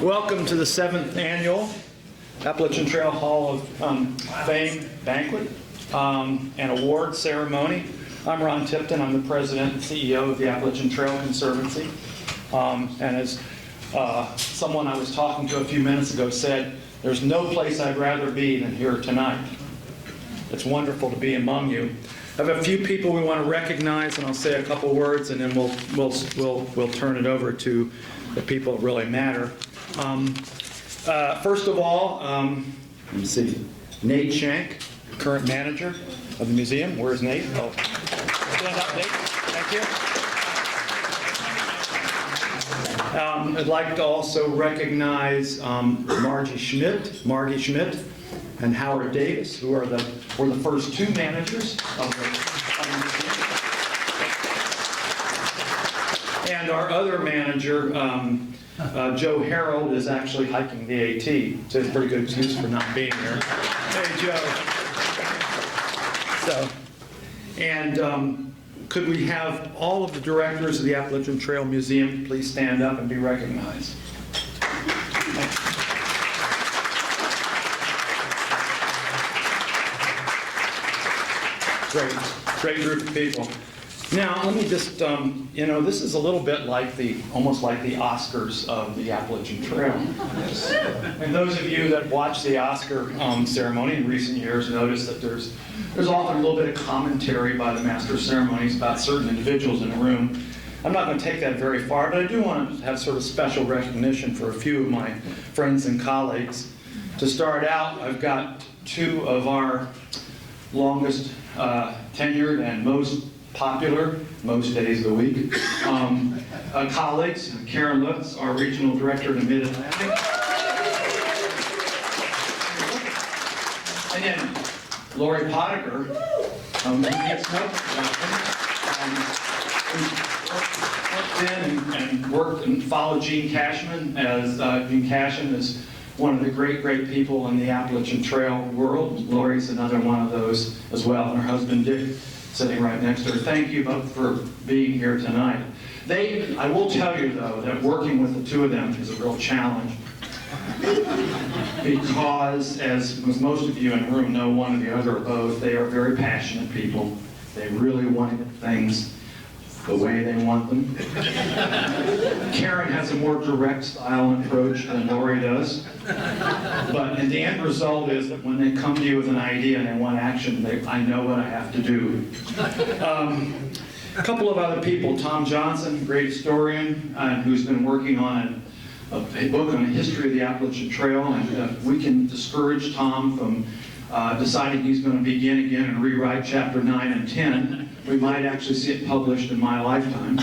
Welcome to the 7th Annual Appalachian Trail Hall of Fame Banquet and Award Ceremony. I'm Ron Tipton. I'm the President and CEO of the Appalachian Trail Conservancy. And as someone I was talking to a few minutes ago said, there's no place I'd rather be than here tonight. It's wonderful to be among you. I have a few people we want to recognize, and I'll say a couple words, and then we'll turn it over to the people that really matter. First of all, let me see, Nate Shank, current manager of the museum. Where's Nate? Oh, stand up, Nate. Thank you. I'd like to also recognize Margie Schmidt, and Howard Davis, who were the first two managers of the museum. And our other manager, Joe Harold, is actually hiking the AT, so it's a pretty good excuse for not being here. Hey, Joe. So, and could we have all of the directors of the Appalachian Trail Museum please stand up and be recognized? Great group of people. Now, let me just, this is a little bit like almost like the Oscars of the Appalachian Trail. And those of you that watch the Oscar ceremony in recent years notice that there's often a little bit of commentary by the master of ceremonies about certain individuals in the room. I'm not going to take that very far, but I do want to have sort of special recognition for a few of my friends and colleagues. To start out, I've got two of our longest tenured and most popular, most days of the week, colleagues. Karen Lutz, our regional director in the Mid-Atlantic. And then Lori Potiker, who gets no worked and followed Gene Cashman, as Gene Cashman is one of the great people in the Appalachian Trail world. Lori's another one of those as well, and her husband Dick sitting right next to her. Thank you both for being here tonight. I will tell you though that working with the two of them is a real challenge because, as most of you in the room know, one or the other or both, they are very passionate people. They really want to get things the way they want them. Karen has a more direct style and approach than Lori does. And the end result is that when they come to you with an idea and they want action, I know what I have to do. A couple of other people, Tom Johnson, great historian, who's been working on a book on the history of the Appalachian Trail, and if we can discourage Tom from deciding he's going to begin again and rewrite chapter 9 and 10, we might actually see it published in my lifetime.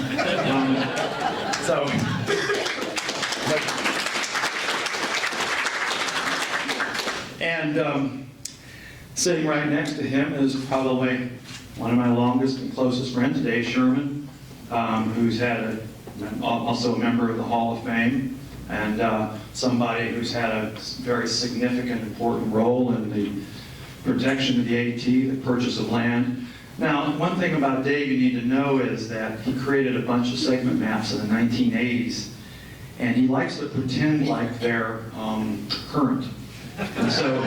Sitting right next to him is probably one of my longest and closest friends, Dave Sherman, who's also a member of the Hall of Fame, and somebody who's had a very significant, important role in the protection of the AT, the purchase of land. Now, one thing about Dave you need to know is that he created a bunch of segment maps in the 1980s, and he likes to pretend like they're current. And so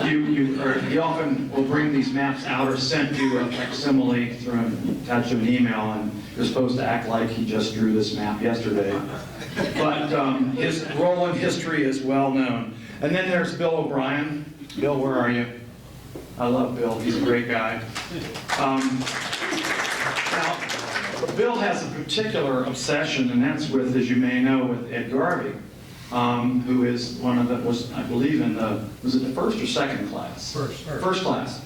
he often will bring these maps out or send you a facsimile attached to an email, and you're supposed to act like he just drew this map yesterday. But his role in history is well known. And then there's Bill O'Brien. Bill, where are you? I love Bill. He's a great guy. Now, Bill has a particular obsession, and that's with, as you may know, with Ed Garvey, who is I believe, was it the first or second class? First class.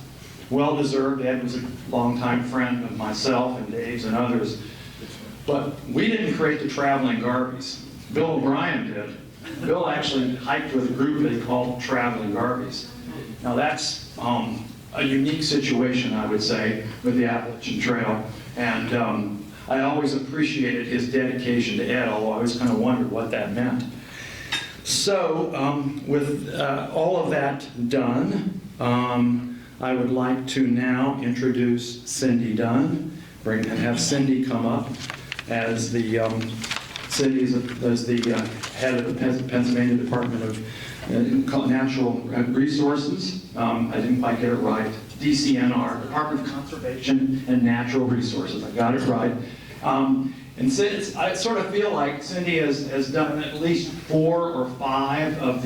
Well-deserved. Ed was a longtime friend of myself and Dave's and others. But we didn't create the traveling Garveys. Bill O'Brien did. Bill actually hiked with a group that he called Traveling Garveys. Now that's a unique situation, I would say, with the Appalachian Trail. And I always appreciated his dedication to Ed, although I always kind of wondered what that meant. So with all of that done, I would like to now introduce Cindy Dunn, and have Cindy come up as the Cindy is the head of the Pennsylvania Department of Natural Resources. I didn't quite get it right. DCNR, Department of Conservation and Natural Resources. I got it right. And since I sort of feel like Cindy has done at least 4 or 5 of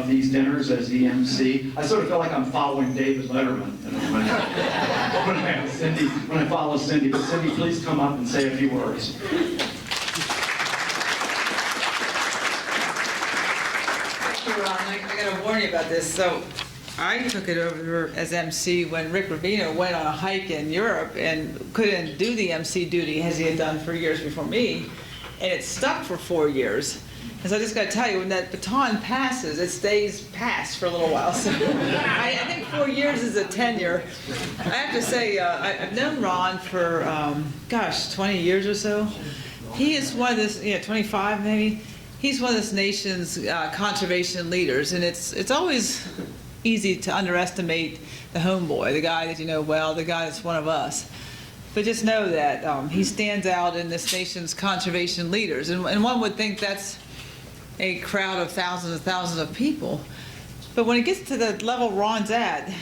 these dinners as the MC. I sort of feel like I'm following David Letterman when I follow Cindy. But Cindy, please come up and say a few words. I got to warn you about this. So I took it over as MC when Rick Rubino went on a hike in Europe and couldn't do the MC duty as he had done for years before me, and it stuck for 4 years. And so I just got to tell you, when that baton passes, it stays passed for a little while. So I think 4 years is a tenure. I have to say, I've known Ron for, 20 years or so. He is one of this, 25 maybe. He's one of this nation's conservation leaders, and it's always easy to underestimate the homeboy, the guy that you know well, the guy that's one of us. But just know that he stands out in this nation's conservation leaders, and one would think that's a crowd of thousands and thousands of people. But when it gets to the level Ron's at,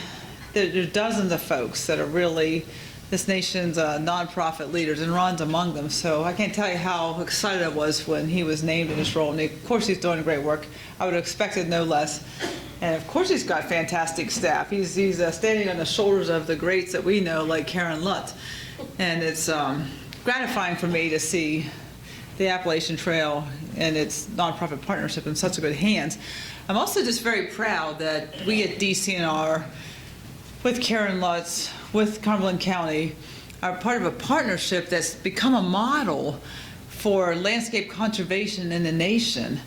there's dozens of folks that are really this nation's nonprofit leaders, and Ron's among them. So I can't tell you how excited I was when he was named in this role. And of course he's doing great work. I would have expected no less. And of course he's got fantastic staff. He's standing on the shoulders of the greats that we know, like Karen Lutz. And it's gratifying for me to see the Appalachian Trail and its nonprofit partnership in such good hands. I'm also just very proud that we at DCNR, with Karen Lutz, with Cumberland County, are part of a partnership that's become a model for landscape conservation in the nation.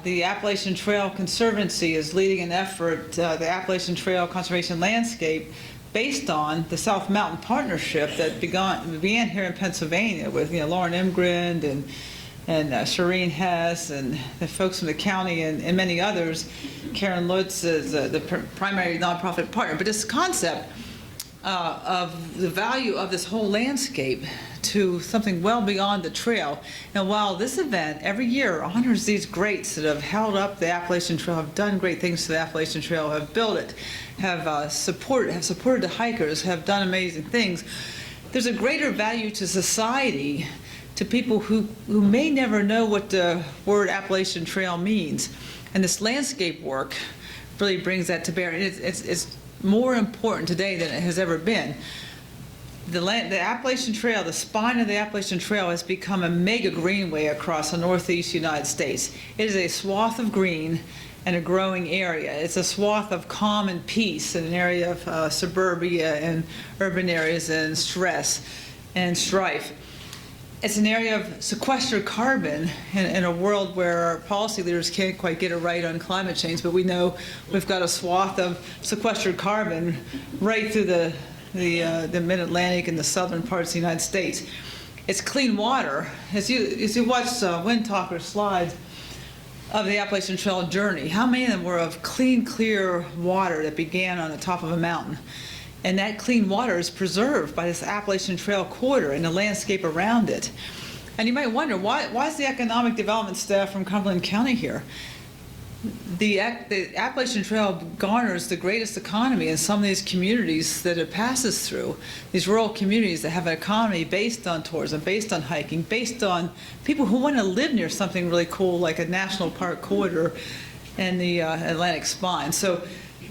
The Appalachian Trail Conservancy is leading an effort, the Appalachian Trail Conservation Landscape, based on the South Mountain Partnership that began here in Pennsylvania with Lauren Imgrind and Shireen Hess and the folks from the county and many others. Karen Lutz is the primary nonprofit partner. But this concept of the value of this whole landscape to something well beyond the trail. And while this event every year honors these greats that have held up the Appalachian Trail, have done great things to the Appalachian Trail, have built it, have supported the hikers, have done amazing things, there's a greater value to society, to people who may never know what the word Appalachian Trail means. And this landscape work really brings that to bear. It's more important today than it has ever been. The Appalachian Trail, the spine of the Appalachian Trail, has become a mega greenway across the northeast United States. It is a swath of green and a growing area. It's a swath of calm and peace in an area of suburbia and urban areas and stress and strife. It's an area of sequestered carbon in a world where our policy leaders can't quite get it right on climate change, but we know we've got a swath of sequestered carbon right through the mid-Atlantic and the southern parts of the United States. It's clean water. As you watch Wind Talker slides of the Appalachian Trail journey, how many of them were of clean, clear water that began on the top of a mountain? And that clean water is preserved by this Appalachian Trail corridor and the landscape around it. And you might wonder, why is the economic development staff from Cumberland County here? The Appalachian Trail garners the greatest economy in some of these communities that it passes through, these rural communities that have an economy based on tourism, based on hiking, based on people who want to live near something really cool like a national park corridor and the Atlantic spine. So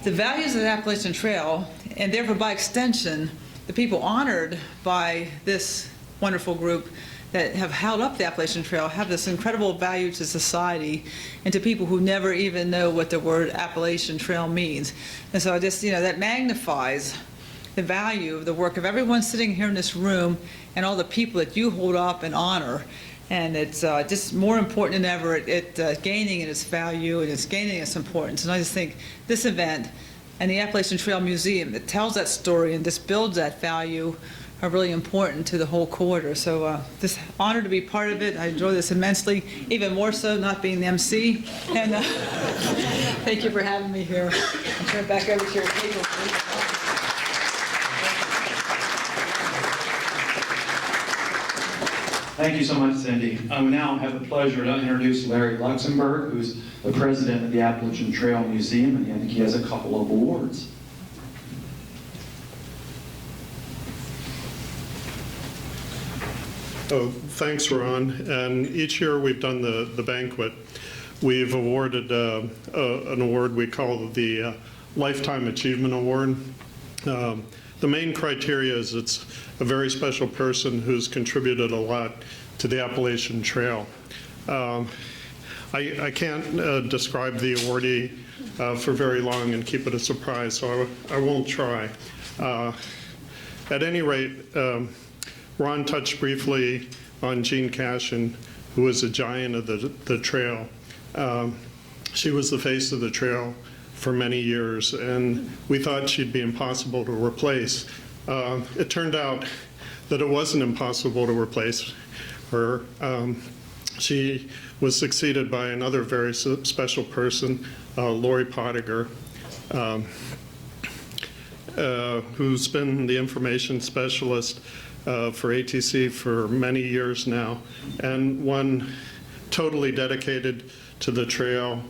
the values of the Appalachian Trail, and therefore by extension, the people honored by this wonderful group that have held up the Appalachian Trail, have this incredible value to society and to people who never even know what the word Appalachian Trail means. And so just, that magnifies the value of the work of everyone sitting here in this room and all the people that you hold up and honor. And it's just more important than ever, gaining in its value and it's gaining its importance. And I just think this event and the Appalachian Trail Museum that tells that story and just builds that value are really important to the whole corridor. So just honored to be part of it. I enjoy this immensely, even more so not being the MC. And thank you for having me here. I'll turn it back over to your table, please. Thank you so much, Cindy. I now have the pleasure to introduce Larry Luxembourg, who's the president of the Appalachian Trail Museum, and I think he has a couple of awards. Oh, thanks, Ron. And each year we've done the banquet. We've awarded an award we call the Lifetime Achievement Award. The main criteria is it's a very special person who's contributed a lot to the Appalachian Trail. I can't describe the awardee for very long and keep it a surprise, so I won't try. At any rate, Ron touched briefly on Jean Cashin, who was a giant of the trail. She was the face of the trail for many years, and we thought she'd be impossible to replace. It turned out that it wasn't impossible to replace her. She was succeeded by another very special person, Lori Pottinger, who's been the information specialist for ATC for many years now, and one totally dedicated to the trail,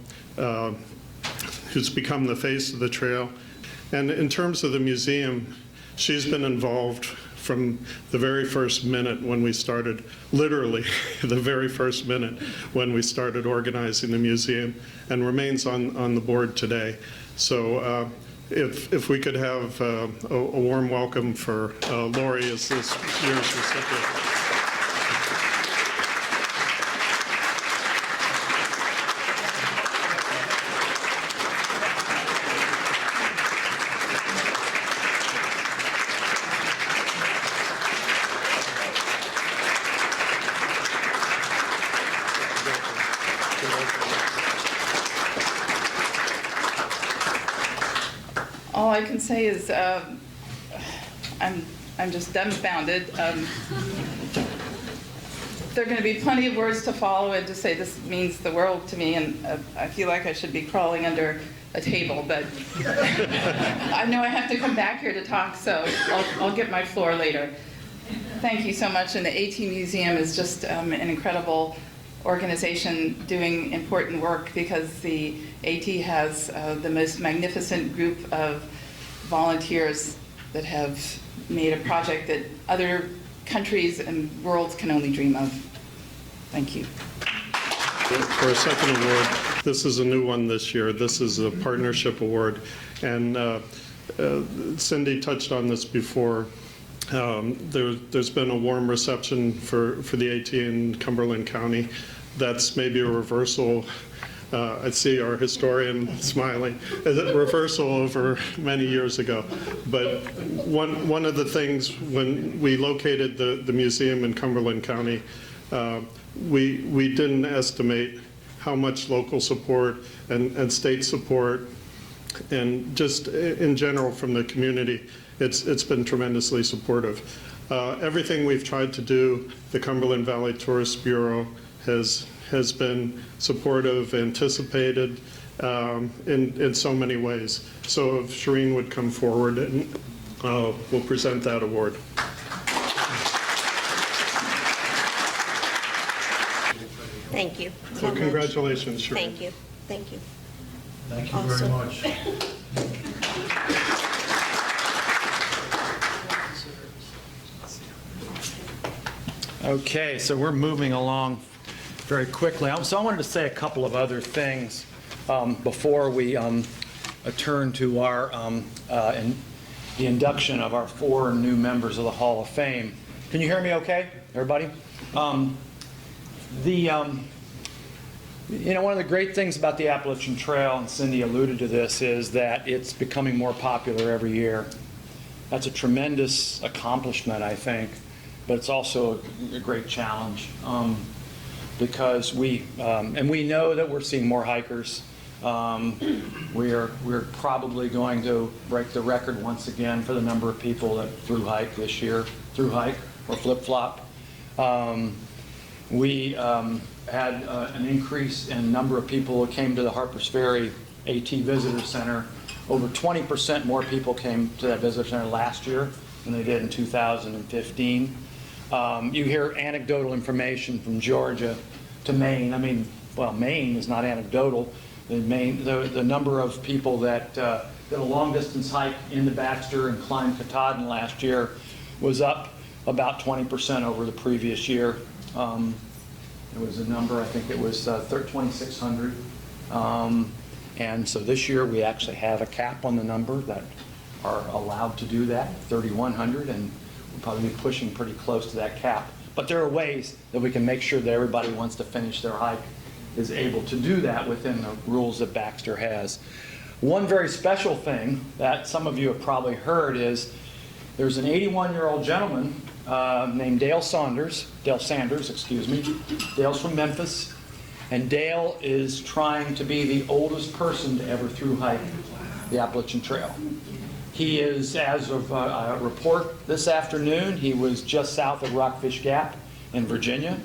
who's become the face of the trail. And in terms of the museum, she's been involved from the very first minute when we started, literally the very first minute when we started organizing the museum, and remains on the board today. So if we could have a warm welcome for Lori as this year's recipient. All I can say is I'm just dumbfounded. There are going to be plenty of words to follow and to say this means the world to me, and I feel like I should be crawling under a table, but I know I have to come back here to talk, so I'll get my floor later. Thank you so much, and the AT Museum is just an incredible organization doing important work, because the AT has the most magnificent group of volunteers that have made a project that other countries and worlds can only dream of. Thank you. For a second award, this is a new one this year. This is a partnership award, and Cindy touched on this before. There's been a warm reception for the AT in Cumberland County. That's maybe a reversal. I see our historian smiling. A reversal over many years ago. But one of the things, when we located the museum in Cumberland County, we didn't estimate how much local support and state support, and just in general from the community, it's been tremendously supportive. Everything we've tried to do, the Cumberland Valley Tourist Bureau has been supportive, anticipated in so many ways. So if Shireen would come forward, and we'll present that award. Thank you. So much. congratulations, Shireen. Thank you. Thank you. Thank you very Awesome. much. Okay, so we're moving along very quickly. So I wanted to say a couple of other things before we turn to our the induction of our 4 new members of the Hall of Fame. Can you hear me okay, everybody? You know, one of the great things about the Appalachian Trail, and Cindy alluded to this, is that it's becoming more popular every year. That's a tremendous accomplishment, I think, but it's also a great challenge because we know that we're seeing more hikers. We're probably going to break the record once again for the number of people that thru hike this year, thru hike or flip-flop. We had an increase in number of people who came to the Harpers Ferry AT Visitor Center. Over 20% more people came to that visitor center last year than they did in 2015. You hear anecdotal information from Georgia to Maine. I mean, well, Maine is not anecdotal. In Maine, the number of people that did a long-distance hike into Baxter and climbed Katahdin last year was up about 20% over the previous year. There was a number, I think it was 2,600. And so this year we actually have a cap on the number that are allowed to do that, 3,100, and we'll probably be pushing pretty close to that cap. But there are ways that we can make sure that everybody who wants to finish their hike is able to do that within the rules that Baxter has. One very special thing that some of you have probably heard is there's an 81-year-old gentleman named Dale Sanders, excuse me. Dale's from Memphis, and Dale is trying to be the oldest person to ever through hike the Appalachian Trail. He is, as of a report this afternoon, he was just south of Rockfish Gap in Virginia.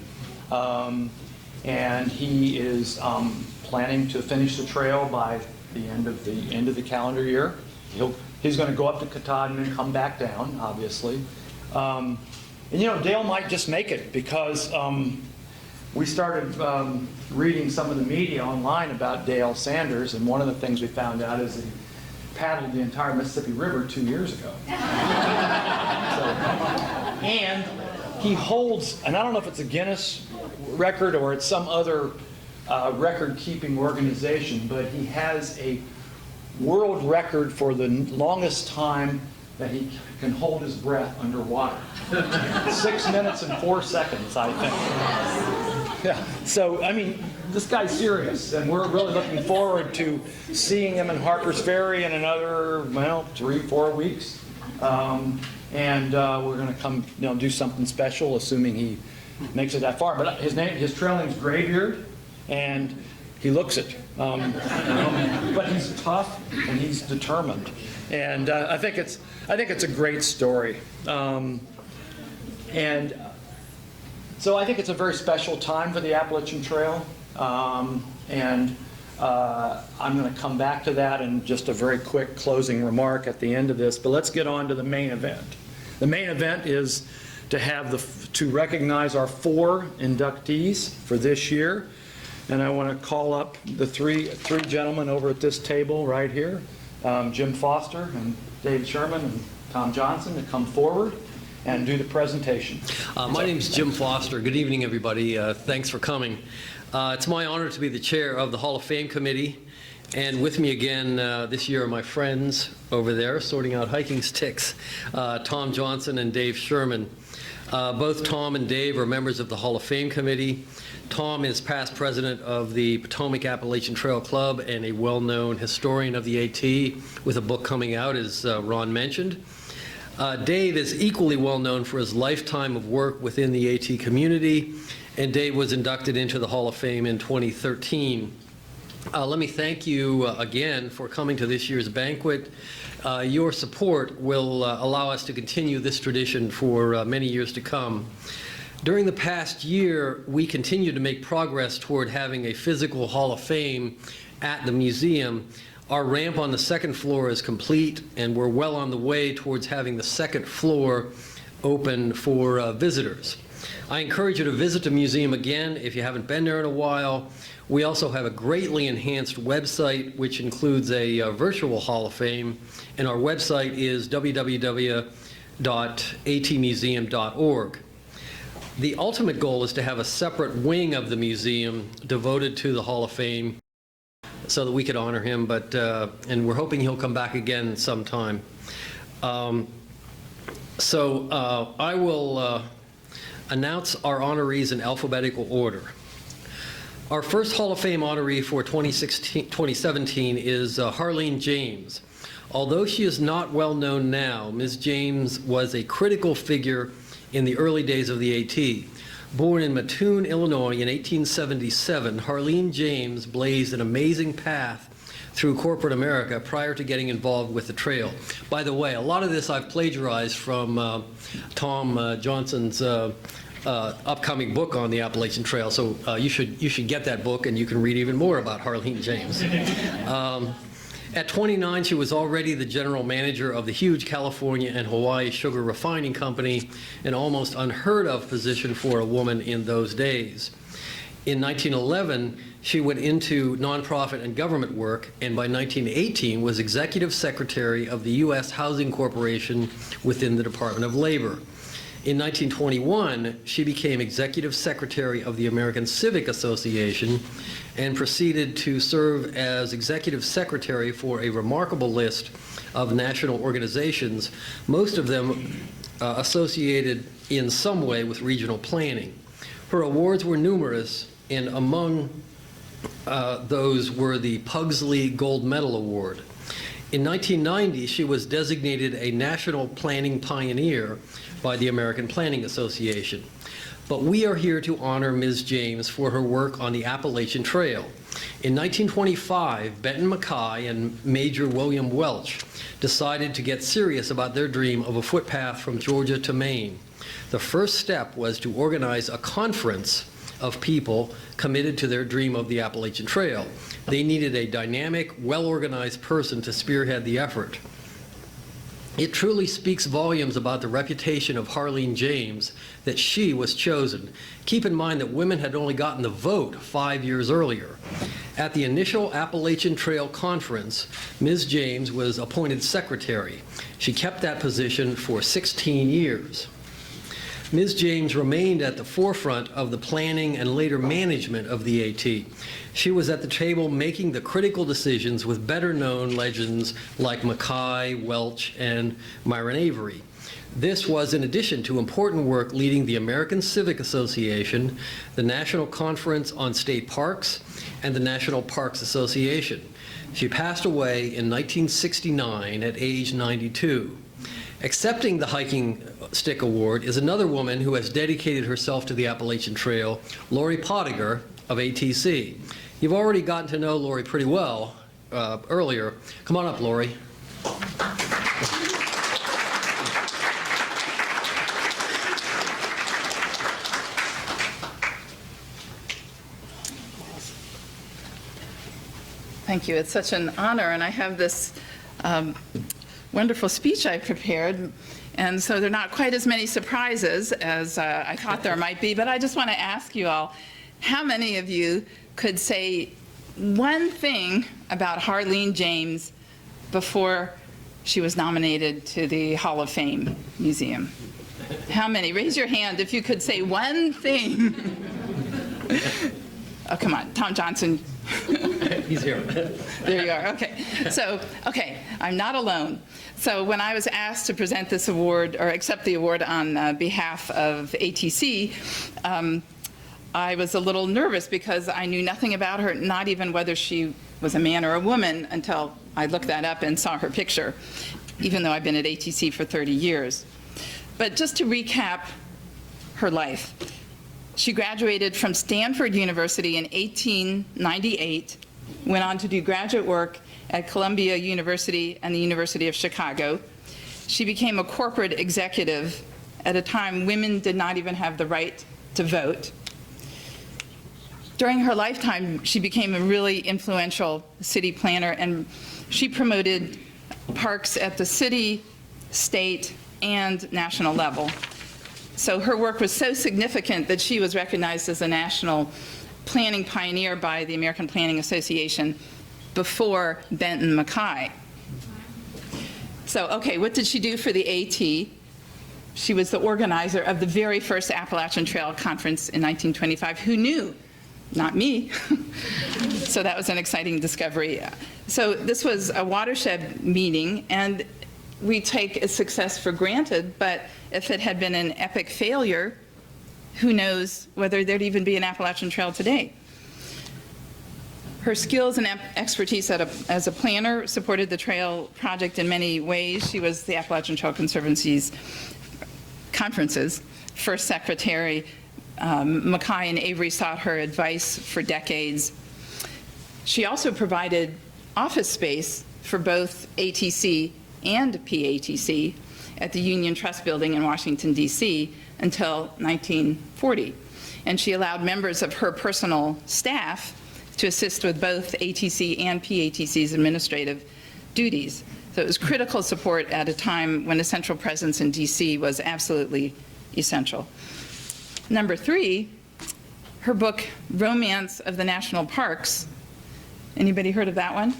And he is planning to finish the trail by the end of the calendar year. He's going to go up to Katahdin and come back down, obviously. And you know, Dale might just make it because we started reading some of the media online about Dale Sanders, and one of the things we found out is that he paddled the entire Mississippi River 2 years ago. And he holds, and I don't know if it's a Guinness record or it's some other record-keeping organization, but he has a world record for the longest time that he can hold his breath underwater. 6 minutes and 4 seconds, I think. Yeah. So, I mean, this guy's serious, and we're really looking forward to seeing him in Harper's Ferry in another, well, 3-4 weeks. And we're going to come, you know, do something special, assuming he makes it that far. But his trail name's Graybeard, and he looks it. But he's tough and he's determined, and I think it's a great story. And so I think it's a very special time for the Appalachian Trail, and I'm going to come back to that in just a very quick closing remark at the end of this. But let's get on to the main event. The main event is to recognize our 4 inductees for this year. And I want to call up the three gentlemen over at this table right here, Jim Foster and Dave Sherman and Tom Johnson, to come forward and do the presentation. My name is Jim Foster. Good evening, everybody. Thanks for coming. It's my honor to be the chair of the Hall of Fame Committee. And with me again this year are my friends over there, sorting out hiking sticks, Tom Johnson and Dave Sherman. Both Tom and Dave are members of the Hall of Fame Committee. Tom is past president of the Potomac Appalachian Trail Club and a well-known historian of the AT with a book coming out, as Ron mentioned. Dave is equally well-known for his lifetime of work within the AT community, and Dave was inducted into the Hall of Fame in 2013. Let me thank you again for coming to this year's banquet. Your support will allow us to continue this tradition for many years to come. During the past year, we continue to make progress toward having a physical Hall of Fame at the museum. Our ramp on the second floor is complete, and we're well on the way towards having the second floor open for visitors. I encourage you to visit the museum again if you haven't been there in a while. We also have a greatly enhanced website, which includes a virtual Hall of Fame, and our website is www.atmuseum.org. The ultimate goal is to have a separate wing of the museum devoted to the Hall of Fame so that we could honor him, and we're hoping he'll come back again sometime. I will announce our honorees in alphabetical order. Our first Hall of Fame honoree for 2017 is Harlene James. Although she is not well known now, Ms. James was a critical figure in the early days of the AT. Born in Mattoon, Illinois in 1877, Harlene James blazed an amazing path through corporate America prior to getting involved with the trail. By the way, a lot of this I've plagiarized from Tom Johnson's upcoming book on the Appalachian Trail, so you should get that book and you can read even more about Harlene James. At 29, she was already the general manager of the huge California and Hawaii sugar refining company, an almost unheard of position for a woman in those days. In 1911, she went into nonprofit and government work, and by 1918 was executive secretary of the U.S. Housing Corporation within the Department of Labor. In 1921, she became executive secretary of the American Civic Association and proceeded to serve as executive secretary for a remarkable list of national organizations, most of them associated in some way with regional planning. Her awards were numerous, and among those were the Pugsley Gold Medal Award. In 1990, she was designated a National Planning Pioneer by the American Planning Association. But we are here to honor Ms. James for her work on the Appalachian Trail. In 1925, Benton Mackay and Major William Welch decided to get serious about their dream of a footpath from Georgia to Maine. The first step was to organize a conference of people committed to their dream of the Appalachian Trail. They needed a dynamic, well-organized person to spearhead the effort. It truly speaks volumes about the reputation of Harleen James that she was chosen. Keep in mind that women had only gotten the vote 5 years earlier. At the initial Appalachian Trail Conference, Ms. James was appointed secretary. She kept that position for 16 years. Ms. James remained at the forefront of the planning and later management of the AT. She was at the table making the critical decisions with better-known legends like Mackay, Welch, and Myron Avery. This was in addition to important work leading the American Civic Association, the National Conference on State Parks, and the National Parks Association. She passed away in 1969 at age 92. Accepting the Hiking Stick Award is another woman who has dedicated herself to the Appalachian Trail, Lori Pottinger of ATC. You've already gotten to know Lori pretty well earlier. Come on up, Lori. Thank you. It's such an honor, and I have this wonderful speech I prepared, and so there are not quite as many surprises as I thought there might be, but I just want to ask you all, how many of you could say one thing about Harleen James before she was nominated to the Hall of Fame Museum? How many? Raise your hand if you could say one thing. Oh, come on, Tom Johnson. He's here. There you are, okay. So, okay, I'm not alone. So when I was asked to present this award, or accept the award on behalf of ATC, I was a little nervous because I knew nothing about her, not even whether she was a man or a woman, until I looked that up and saw her picture, even though I've been at ATC for 30 years. But just to recap her life. She graduated from Stanford University in 1898, went on to do graduate work at Columbia University and the University of Chicago. She became a corporate executive at a time women did not even have the right to vote. During her lifetime, she became a really influential city planner, and she promoted parks at the city, state, and national level. So her work was so significant that she was recognized as a national planning pioneer by the American Planning Association before Benton Mackay. So, okay, what did she do for the AT? She was the organizer of the very first Appalachian Trail Conference in 1925. Who knew? Not me. So that was an exciting discovery. So this was a watershed meeting, and we take its success for granted, but if it had been an epic failure, who knows whether there'd even be an Appalachian Trail today. Her skills and expertise as a planner supported the trail project in many ways. She was the Appalachian Trail Conservancy's conference's first secretary. Mackay and Avery sought her advice for decades. She also provided office space for both ATC and PATC at the Union Trust Building in Washington, D.C. until 1940. And she allowed members of her personal staff to assist with both ATC and PATC's administrative duties. So it was critical support at a time when a central presence in DC was absolutely essential. Number 3, her book, Romance of the National Parks. Anybody heard of that one?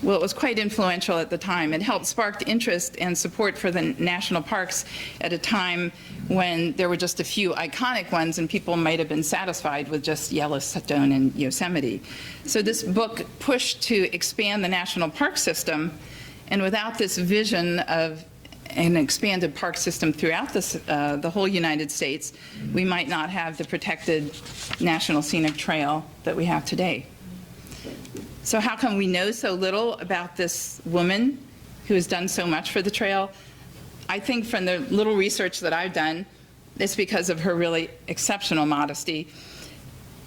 Well, it was quite influential at the time. It helped spark interest and support for the national parks at a time when there were just a few iconic ones and people might have been satisfied with just Yellowstone and Yosemite. So this book pushed to expand the national park system, and without this vision of an expanded park system throughout the whole United States, we might not have the protected National Scenic Trail that we have today. So how come we know so little about this woman who has done so much for the trail? I think from the little research that I've done, it's because of her really exceptional modesty.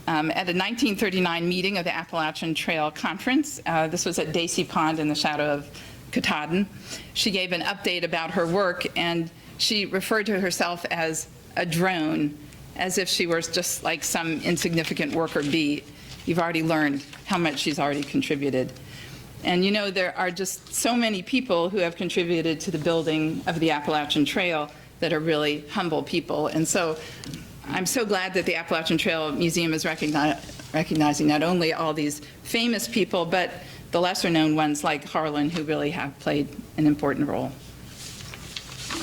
At a 1939 meeting of the Appalachian Trail Conference, this was at Dacey Pond in the shadow of Katahdin, she gave an update about her work, and she referred to herself as a drone, as if she were just like some insignificant worker bee. You've already learned how much she's already contributed. And you know, there are just so many people who have contributed to the building of the Appalachian Trail that are really humble people. And so I'm so glad that the Appalachian Trail Museum is recognizing not only all these famous people, but the lesser known ones like Harlan, who really have played an important role.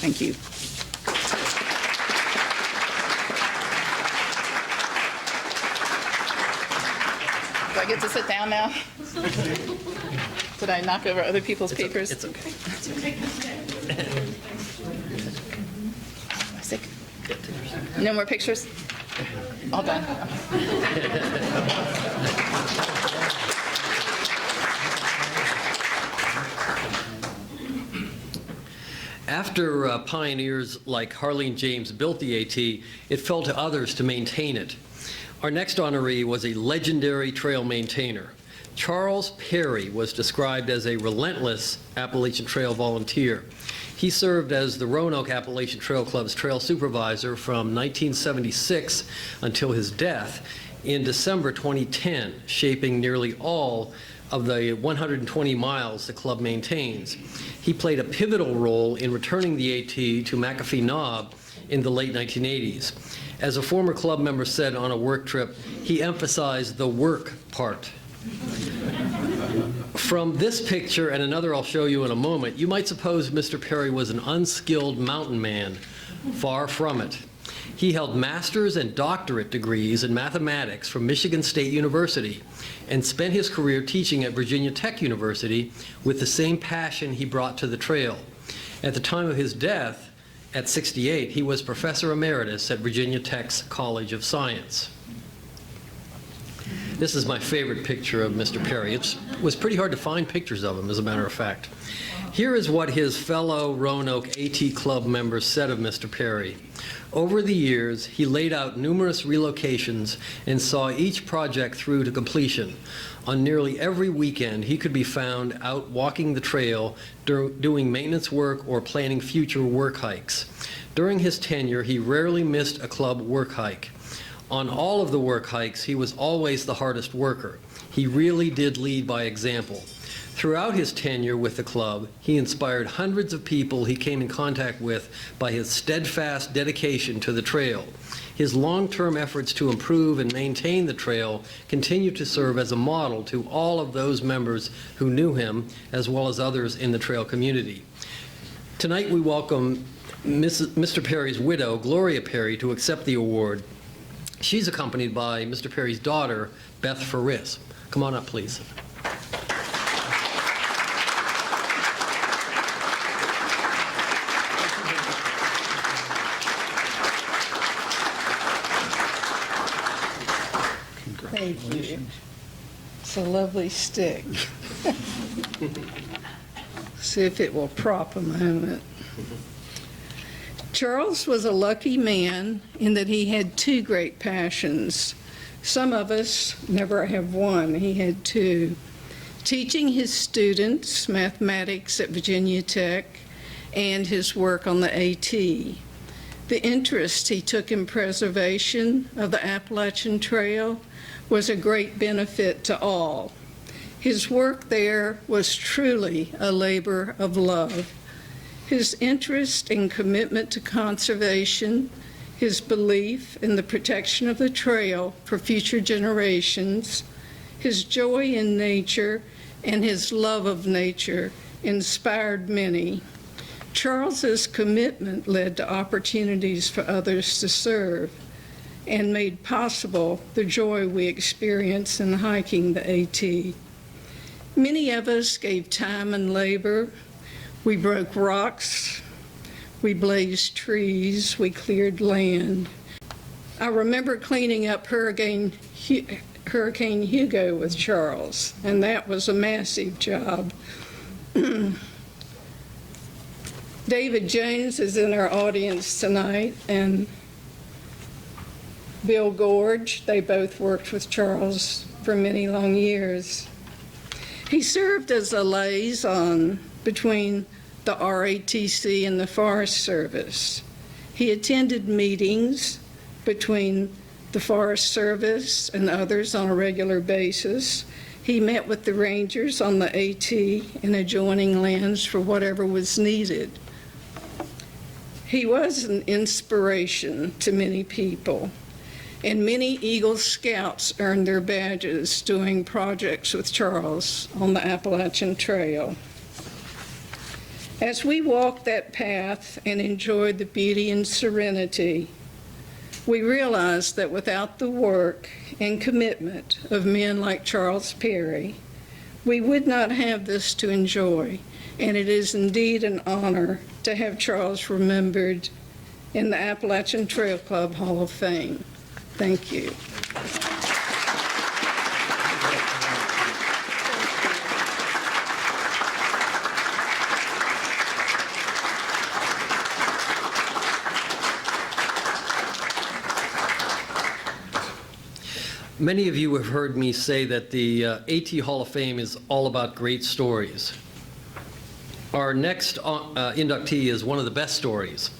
Thank you. Do I get to sit down now? Did I knock over other people's papers? It's okay. Am I sick? No more pictures? All done. After pioneers like Harleen James built the AT, it fell to others to maintain it. Our next honoree was a legendary trail maintainer. Charles Perry was described as a relentless Appalachian Trail volunteer. He served as the Roanoke Appalachian Trail Club's trail supervisor from 1976 until his death in December 2010, shaping nearly all of the 120 miles the club maintains. He played a pivotal role in returning the AT to McAfee Knob in the late 1980s. As a former club member said on a work trip, he emphasized the work part. From this picture and another I'll show you in a moment, you might suppose Mr. Perry was an unskilled mountain man. Far from it. He held master's and doctorate degrees in mathematics from Michigan State University and spent his career teaching at Virginia Tech University with the same passion he brought to the trail. At the time of his death, at 68, he was professor emeritus at Virginia Tech's College of Science. This is my favorite picture of Mr. Perry. It was pretty hard to find pictures of him, as a matter of fact. Here is what his fellow Roanoke AT Club members said of Mr. Perry. Over the years, he laid out numerous relocations and saw each project through to completion. On nearly every weekend, he could be found out walking the trail, doing maintenance work or planning future work hikes. During his tenure, he rarely missed a club work hike. On all of the work hikes, he was always the hardest worker. He really did lead by example. Throughout his tenure with the club, he inspired hundreds of people he came in contact with by his steadfast dedication to the trail. His long-term efforts to improve and maintain the trail continue to serve as a model to all of those members who knew him, as well as others in the trail community. Tonight we welcome Mr. Perry's widow, Gloria Perry, to accept the award. She's accompanied by Mr. Perry's daughter, Beth Ferris. Come on up, please. Thank you. It's a lovely stick. See if it will prop a moment. Charles was a lucky man in that he had two great passions. Some of us never have one. He had two. Teaching his students mathematics at Virginia Tech and his work on the AT. The interest he took in preservation of the Appalachian Trail was a great benefit to all. His work there was truly a labor of love. His interest and commitment to conservation, his belief in the protection of the trail for future generations, his joy in nature, and his love of nature inspired many. Charles's commitment led to opportunities for others to serve and made possible the joy we experience in hiking the AT. Many of us gave time and labor. We broke rocks, we blazed trees, we cleared land. I remember cleaning up Hurricane Hugo with Charles, and that was a massive job. David Jones is in our audience tonight, and Bill Gorge. They both worked with Charles for many long years. He served as a liaison between the RATC and the Forest Service. He attended meetings between the Forest Service and others on a regular basis. He met with the rangers on the AT and adjoining lands for whatever was needed. He was an inspiration to many people, and many Eagle Scouts earned their badges doing projects with Charles on the Appalachian Trail. As we walked that path and enjoyed the beauty and serenity, we realized that without the work and commitment of men like Charles Perry, we would not have this to enjoy, and it is indeed an honor to have Charles remembered in the Appalachian Trail Club Hall of Fame. Thank you. Many of you have heard me say that the AT Hall of Fame is all about great stories. Our next inductee is one of the best stories.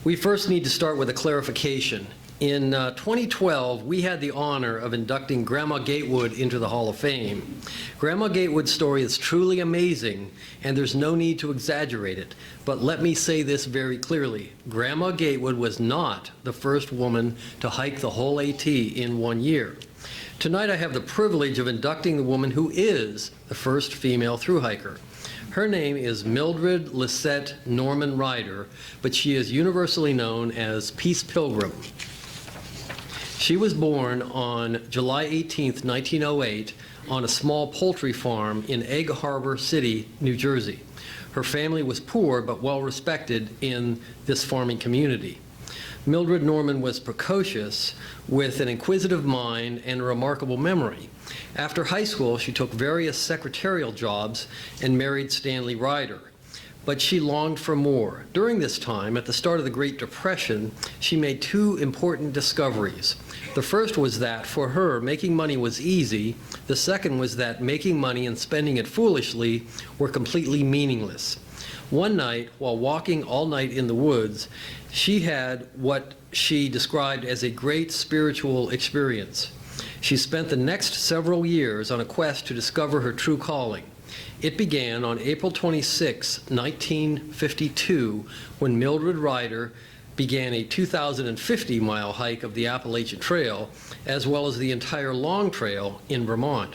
We first need to start with a clarification. In 2012, we had the honor of inducting Grandma Gatewood into the Hall of Fame. Grandma Gatewood's story is truly amazing, and there's no need to exaggerate it. But let me say this very clearly. Grandma Gatewood was not the first woman to hike the whole AT in 1 year. Tonight I have the privilege of inducting the woman who is the first female thru hiker. Her name is Mildred Lisette Norman Ryder, but she is universally known as Peace Pilgrim. She was born on July 18, 1908, on a small poultry farm in Egg Harbor City, New Jersey. Her family was poor but well respected in this farming community. Mildred Norman was precocious, with an inquisitive mind and a remarkable memory. After high school, she took various secretarial jobs and married Stanley Ryder. But she longed for more. During this time, at the start of the Great Depression, she made two important discoveries. The first was that, for her, making money was easy. The second was that making money and spending it foolishly were completely meaningless. One night, while walking all night in the woods, she had what she described as a great spiritual experience. She spent the next several years on a quest to discover her true calling. It began on April 26, 1952, when Mildred Ryder began a 2,050-mile hike of the Appalachian Trail, as well as the entire Long Trail in Vermont.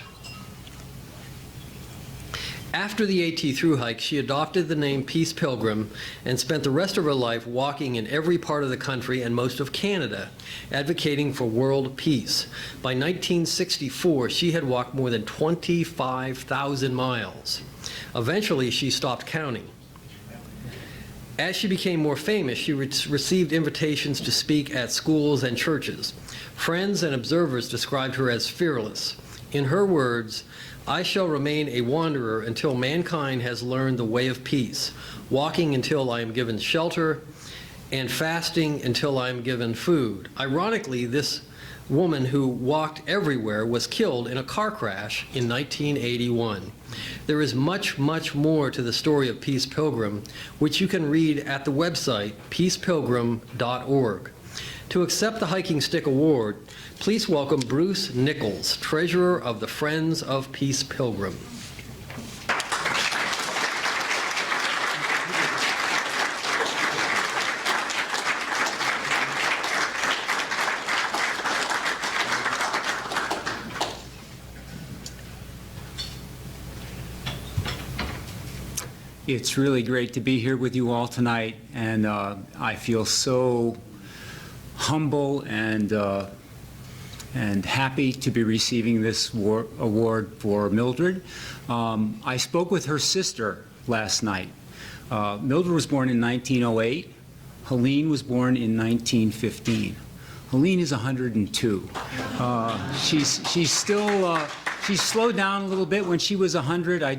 After the AT thru hike, she adopted the name Peace Pilgrim and spent the rest of her life walking in every part of the country and most of Canada, advocating for world peace. By 1964, she had walked more than 25,000 miles. Eventually, she stopped counting. As she became more famous, she received invitations to speak at schools and churches. Friends and observers described her as fearless. In her words, "I shall remain a wanderer until mankind has learned the way of peace, walking until I am given shelter, and fasting until I am given food." Ironically, this woman who walked everywhere was killed in a car crash in 1981. There is much, much more to the story of Peace Pilgrim, which you can read at the website peacepilgrim.org. To accept the Hiking Stick Award, please welcome Bruce Nichols, Treasurer of the Friends of Peace Pilgrim. It's really great to be here with you all tonight, and I feel so humble and happy to be receiving this award for Mildred. I spoke with her sister last night. Mildred was born in 1908. Helene was born in 1915. Helene is 102. She's still. She slowed down a little bit when she was 100. I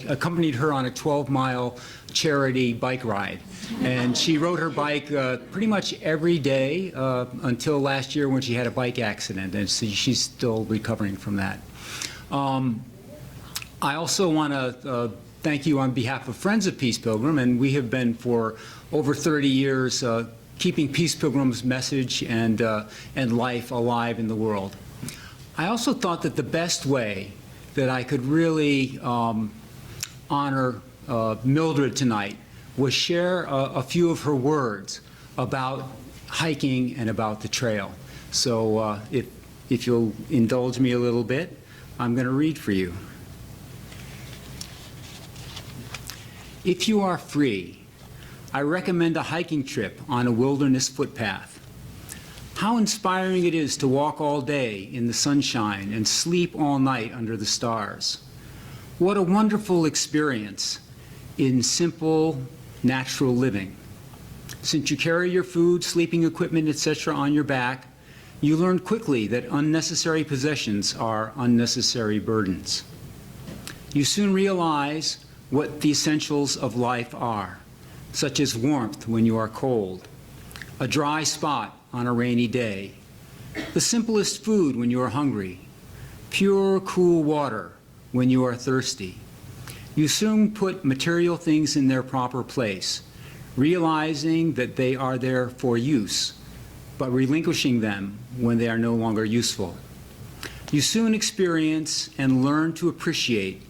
accompanied her on a 12-mile charity bike ride, and she rode her bike pretty much every day until last year when she had a bike accident, and so she's still recovering from that. I also want to thank you on behalf of Friends of Peace Pilgrim, and we have been for over 30 years keeping Peace Pilgrim's message and life alive in the world. I also thought that the best way that I could really honor Mildred tonight was share a few of her words about hiking and about the trail. So if you'll indulge me a little bit, I'm going to read for you. If you are free, I recommend a hiking trip on a wilderness footpath. How inspiring it is to walk all day in the sunshine and sleep all night under the stars. What a wonderful experience in simple, natural living. Since you carry your food, sleeping equipment, etc. on your back, you learn quickly that unnecessary possessions are unnecessary burdens. You soon realize what the essentials of life are, such as warmth when you are cold, a dry spot on a rainy day, the simplest food when you are hungry, pure, cool water when you are thirsty. You soon put material things in their proper place, realizing that they are there for use, but relinquishing them when they are no longer useful. You soon experience and learn to appreciate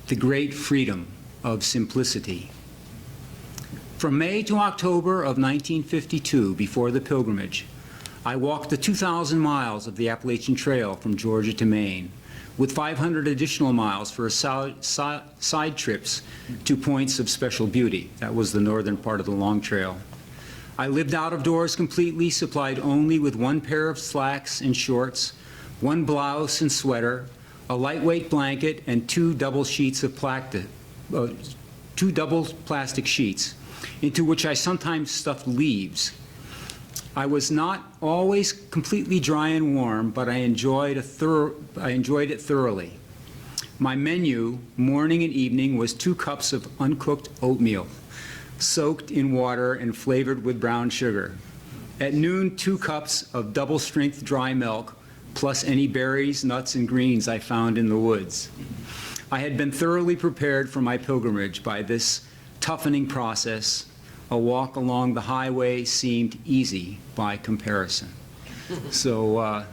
the great freedom of simplicity. From May to October of 1952, before the pilgrimage, I walked the 2,000 miles of the Appalachian Trail from Georgia to Maine, with 500 additional miles for side trips to points of special beauty. That was the northern part of the long trail. I lived out of doors completely, supplied only with one pair of slacks and shorts, one blouse and sweater, a lightweight blanket, and two double plastic sheets, into which I sometimes stuffed leaves. I was not always completely dry and warm, but I enjoyed it thoroughly. My menu, morning and evening, was 2 cups of uncooked oatmeal, soaked in water and flavored with brown sugar. At noon, 2 cups of double-strength dry milk, plus any berries, nuts, and greens I found in the woods. I had been thoroughly prepared for my pilgrimage by this toughening process. A walk along the highway seemed easy by comparison. So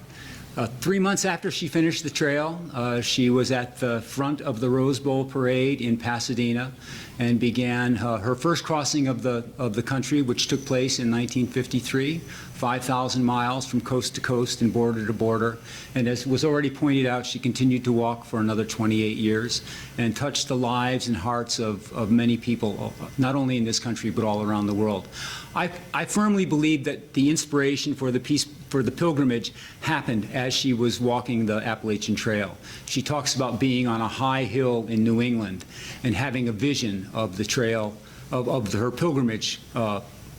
3 months after she finished the trail, she was at the front of the Rose Bowl Parade in Pasadena and began her first crossing of the country, which took place in 1953, 5,000 miles from coast to coast and border to border. And as was already pointed out, she continued to walk for another 28 years and touched the lives and hearts of many people, not only in this country, but all around the world. I firmly believe that the inspiration for the pilgrimage happened as she was walking the Appalachian Trail. She talks about being on a high hill in New England and having a vision of the trail, of her pilgrimage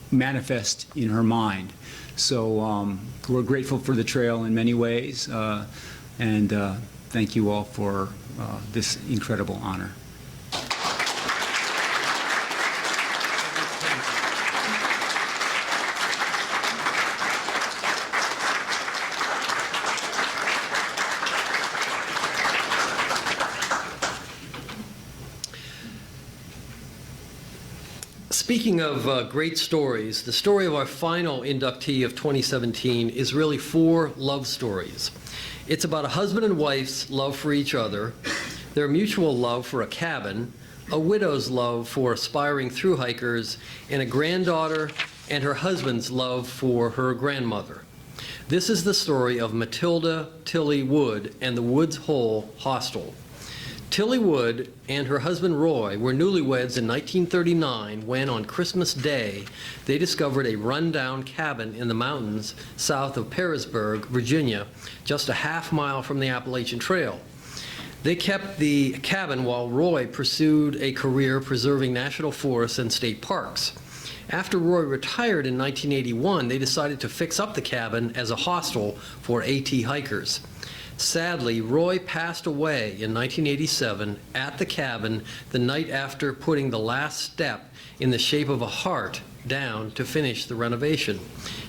manifest in her mind. So we're grateful for the trail in many ways, and thank you all for this incredible honor. Speaking of great stories, the story of our final inductee of 2017 is really 4 love stories. It's about a husband and wife's love for each other, their mutual love for a cabin, a widow's love for aspiring thru hikers, and a granddaughter and her husband's love for her grandmother. This is the story of Matilda Tilly Wood and the Woods Hole Hostel. Tilly Wood and her husband Roy were newlyweds in 1939 when, on Christmas Day, they discovered a rundown cabin in the mountains south of Pearisburg, Virginia, just a half-mile from the Appalachian Trail. They kept the cabin while Roy pursued a career preserving national forests and state parks. After Roy retired in 1981, they decided to fix up the cabin as a hostel for AT hikers. Sadly, Roy passed away in 1987 at the cabin the night after putting the last step in the shape of a heart down to finish the renovation.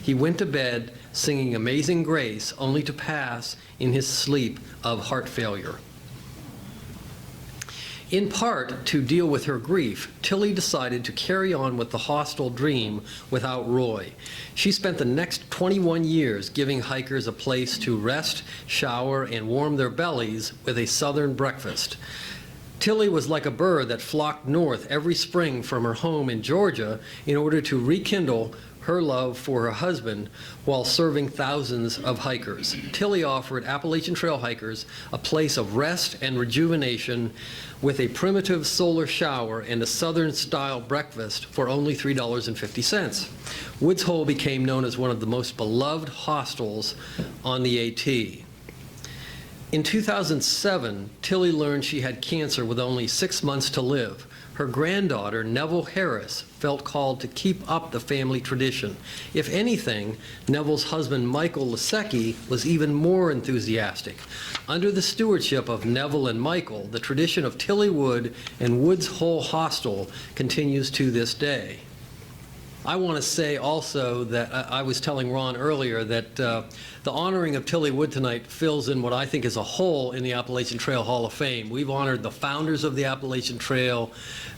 He went to bed singing Amazing Grace, only to pass in his sleep of heart failure. In part, to deal with her grief, Tilly decided to carry on with the hostel dream without Roy. She spent the next 21 years giving hikers a place to rest, shower, and warm their bellies with a southern breakfast. Tilly was like a bird that flocked north every spring from her home in Georgia in order to rekindle her love for her husband while serving thousands of hikers. Tilly offered Appalachian Trail hikers a place of rest and rejuvenation with a primitive solar shower and a Southern-style breakfast for only $3.50. Woods Hole became known as one of the most beloved hostels on the AT. In 2007, Tilly learned she had cancer with only 6 months to live. Her granddaughter, Neville Harris, felt called to keep up the family tradition. If anything, Neville's husband, Michael Lasecki, was even more enthusiastic. Under the stewardship of Neville and Michael, the tradition of Tilly Wood and Woods Hole Hostel continues to this day. I want to say also that I was telling Ron earlier that the honoring of Tilly Wood tonight fills in what I think is a hole in the Appalachian Trail Hall of Fame. We've honored the founders of the Appalachian Trail,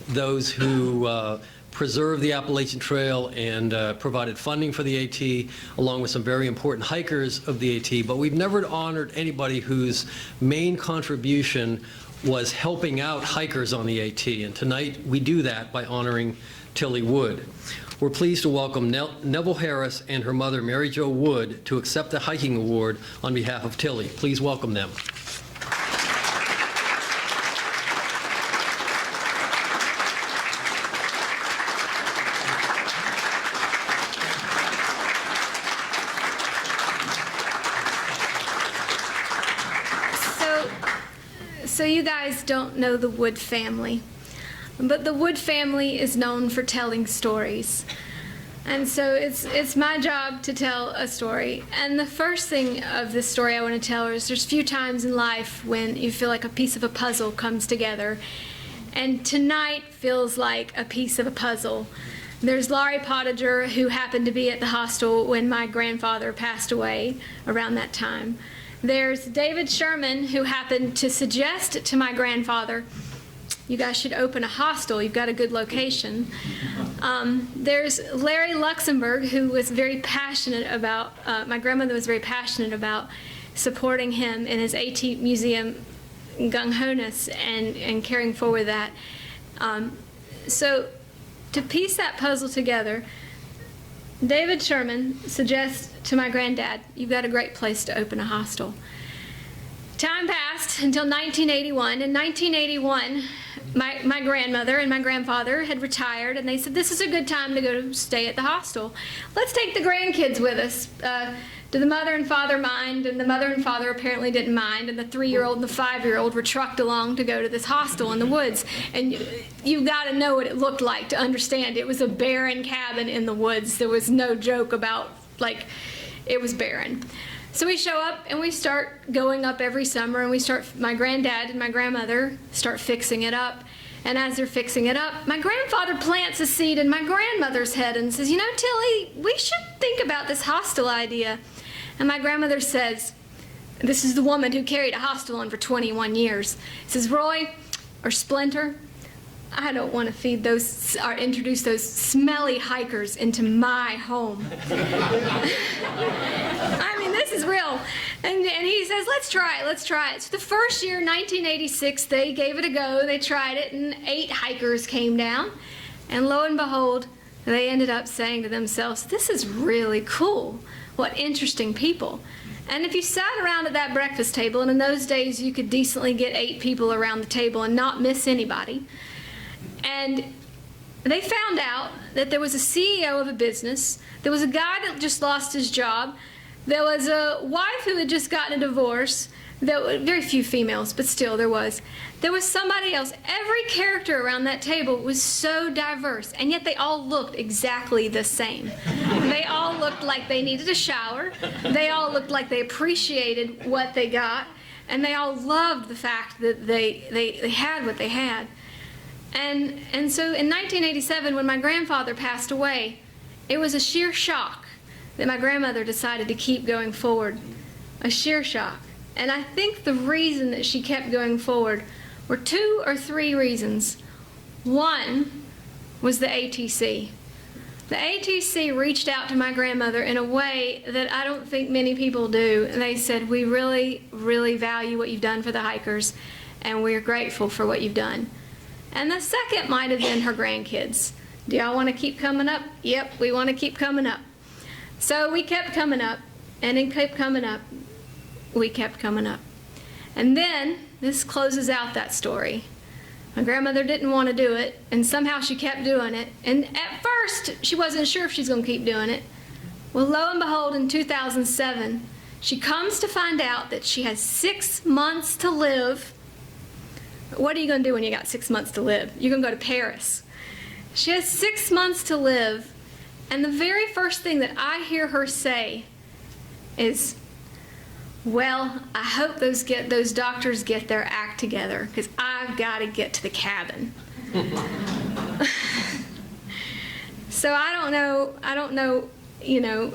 those who preserved the Appalachian Trail and provided funding for the AT, along with some very important hikers of the AT, but we've never honored anybody whose main contribution was helping out hikers on the AT, and tonight we do that by honoring Tilly Wood. We're pleased to welcome Neville Harris and her mother, Mary Jo Wood, to accept the hiking award on behalf of Tilly. Please welcome them. So you guys don't know the Wood family. But the Wood family is known for telling stories. And so it's my job to tell a story. And the first thing of this story I want to tell is there's few times in life when you feel like a piece of a puzzle comes together. And tonight feels like a piece of a puzzle. There's Laurie Pottinger, who happened to be at the hostel when my grandfather passed away around that time. There's David Sherman, who happened to suggest to my grandfather, you guys should open a hostel. You've got a good location. There's Larry Luxembourg, who was very passionate about, my grandmother was very passionate about supporting him in his AT museum gung-ho-ness and carrying forward that. So to piece that puzzle together, David Sherman suggests to my granddad, you've got a great place to open a hostel. Time passed until 1981. In 1981, my grandmother and my grandfather had retired, and they said, this is a good time to go to stay at the hostel. Let's take the grandkids with us. Do the mother and father mind? And the mother and father apparently didn't mind, and the 3-year-old and the 5-year-old were trucked along to go to this hostel in the woods. And you've got to know what it looked like to understand. It was a barren cabin in the woods. There was no joke about, like, it was barren. So we show up and we start going up every summer, and my granddad and my grandmother start fixing it up. And as they're fixing it up, my grandfather plants a seed in my grandmother's head and says, you know, Tilly, we should think about this hostel idea. And my grandmother says, this is the woman who carried a hostel on for 21 years, says, Roy or Splinter, I don't want to feed those or introduce those smelly hikers into my home. I mean, this is real. And he says, let's try it. So the first year, 1986, they gave it a go. They tried it, and 8 hikers came down. And lo and behold, they ended up saying to themselves, this is really cool. What interesting people. And if you sat around at that breakfast table, and in those days you could decently get 8 people around the table and not miss anybody, and they found out that there was a CEO of a business, there was a guy that just lost his job, there was a wife who had just gotten a divorce, there were very few females, but still there was somebody else. Every character around that table was so diverse, and yet they all looked exactly the same. They all looked like they needed a shower, they all looked like they appreciated what they got, and they all loved the fact that they had what they had. And so in 1987, when my grandfather passed away, it was a sheer shock that my grandmother decided to keep going forward. A sheer shock. And I think the reason that she kept going forward were 2 or 3 reasons. One was the ATC. The ATC reached out to my grandmother in a way that I don't think many people do. And they said, we really, really value what you've done for the hikers, and we're grateful for what you've done. And the second might have been her grandkids. Do y'all want to keep coming up? Yep, we want to keep coming up. So we kept coming up, and it kept coming up. We kept coming up. And then, this closes out that story. My grandmother didn't want to do it, and somehow she kept doing it. And at first, she wasn't sure if she's going to keep doing it. Well, lo and behold, in 2007, she comes to find out that she has 6 months to live. What are you going to do when you got 6 months to live? You're going to go to Paris. She has 6 months to live, and the very first thing that I hear her say is, well, I hope those doctors get their act together, because I've got to get to the cabin. So I don't know,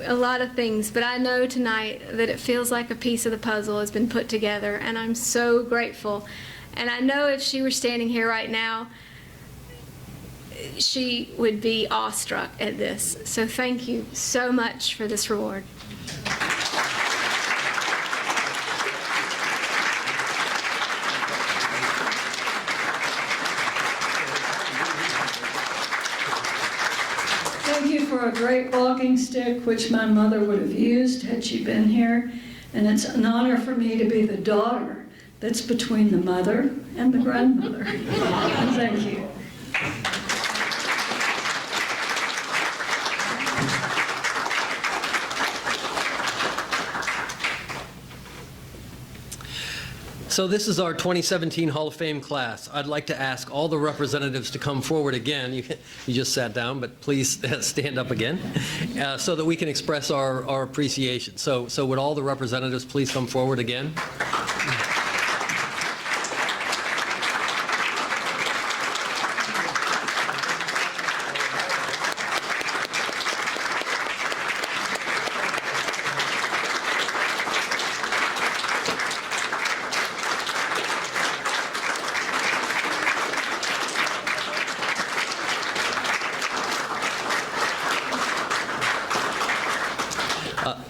a lot of things, but I know tonight that it feels like a piece of the puzzle has been put together, and I'm so grateful. And I know if she were standing here right now, she would be awestruck at this. So thank you so much for this reward. Thank you for a great walking stick, which my mother would have used had she been here. And it's an honor for me to be the daughter that's between the mother and the grandmother. Thank you. So this is our 2017 Hall of Fame class. I'd like to ask all the representatives to come forward again. You just sat down, but please stand up again so that we can express our appreciation. So would all the representatives please come forward again?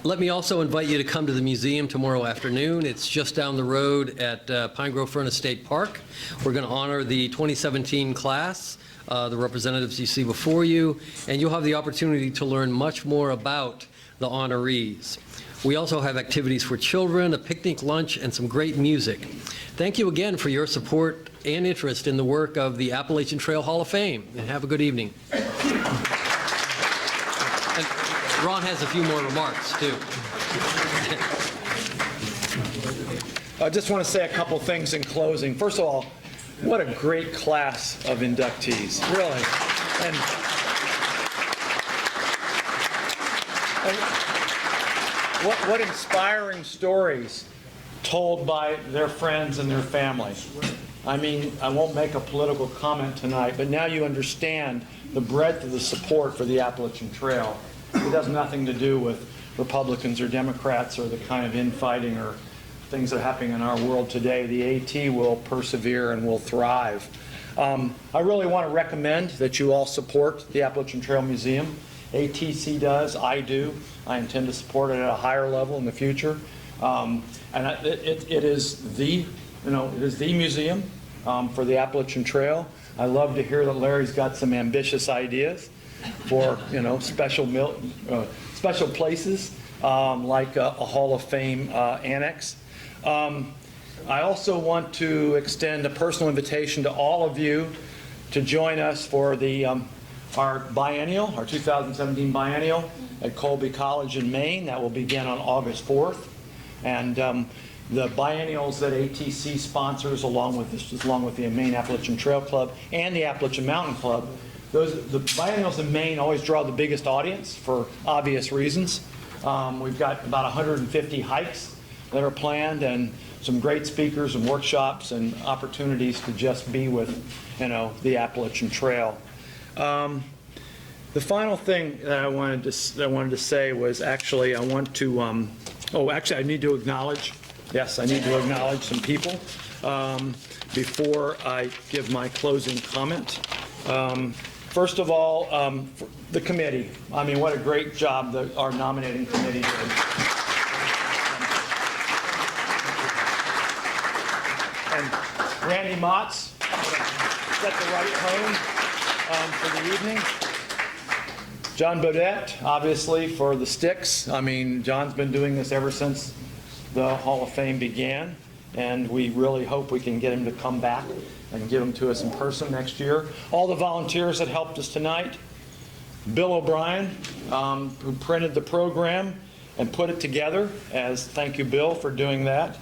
Let me also invite you to come to the museum tomorrow afternoon. It's just down the road at Pine Grove Furnace State Park. We're going to honor the 2017 class, the representatives you see before you, and you'll have the opportunity to learn much more about the honorees. We also have activities for children, a picnic lunch, and some great music. Thank you again for your support and interest in the work of the Appalachian Trail Hall of Fame, and have a good evening. And Ron has a few more remarks, too. I just want to say a couple things in closing. First of all, what a great class of inductees, really. And what inspiring stories told by their friends and their families. I mean, I won't make a political comment tonight, but now you understand the breadth of the support for the Appalachian Trail. It has nothing to do with Republicans or Democrats or the kind of infighting or things that are happening in our world today. The AT will persevere and will thrive. I really want to recommend that you all support the Appalachian Trail Museum. ATC does, I do. I intend to support it at a higher level in the future. It is the museum for the Appalachian Trail. I love to hear that Larry's got some ambitious ideas for special places like a Hall of Fame annex. I also want to extend a personal invitation to all of you to join us for our biennial, our 2017 biennial at Colby College in Maine. That will begin on August 4th. And the biennials that ATC sponsors, along with the Maine Appalachian Trail Club and the Appalachian Mountain Club, the biennials in Maine always draw the biggest audience for obvious reasons. We've got about 150 hikes that are planned, and some great speakers and workshops and opportunities to just be with, the Appalachian Trail. The final thing that I wanted to say was actually I need to acknowledge. Yes, I need to acknowledge some people before I give my closing comment. First of all, the committee. I mean, what a great job our nominating committee did. And Randy Motz set the right tone for the evening. John Bodette, obviously, for the sticks. I mean, John's been doing this ever since the Hall of Fame began, and we really hope we can get him to come back and give them to us in person next year. All the volunteers that helped us tonight. Bill O'Brien, who printed the program and put it together. Thank you, Bill, for doing that.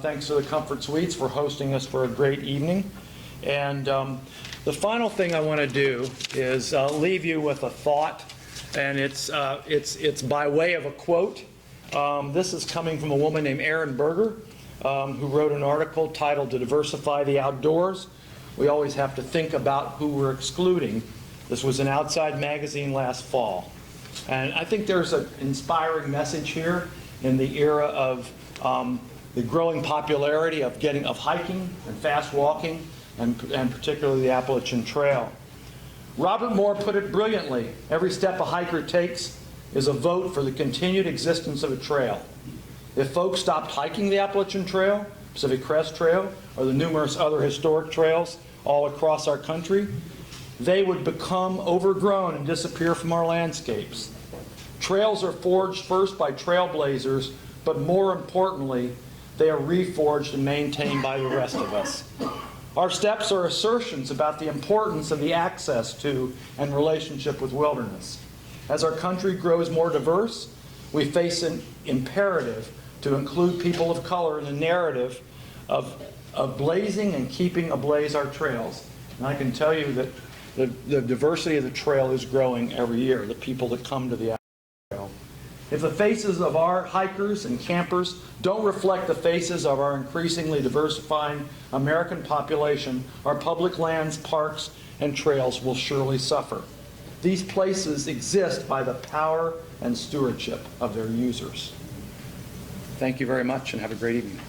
Thanks to the Comfort Suites for hosting us for a great evening. And the final thing I want to do is leave you with a thought, and it's by way of a quote. This is coming from a woman named Erin Berger, who wrote an article titled "To Diversify the Outdoors." We always have to think about who we're excluding. This was in Outside Magazine last fall. And I think there's an inspiring message here in the era of the growing popularity of hiking and fast walking, and particularly the Appalachian Trail. Robert Moore put it brilliantly: every step a hiker takes is a vote for the continued existence of a trail. If folks stopped hiking the Appalachian Trail, Pacific Crest Trail, or the numerous other historic trails all across our country, they would become overgrown and disappear from our landscapes. Trails are forged first by trailblazers, but more importantly, they are reforged and maintained by the rest of us. Our steps are assertions about the importance of the access to and relationship with wilderness. As our country grows more diverse, we face an imperative to include people of color in the narrative of blazing and keeping ablaze our trails. And I can tell you that the diversity of the trail is growing every year, the people that come to the trail. If the faces of our hikers and campers don't reflect the faces of our increasingly diversifying American population, our public lands, parks, and trails will surely suffer. These places exist by the power and stewardship of their users. Thank you very much, and have a great evening.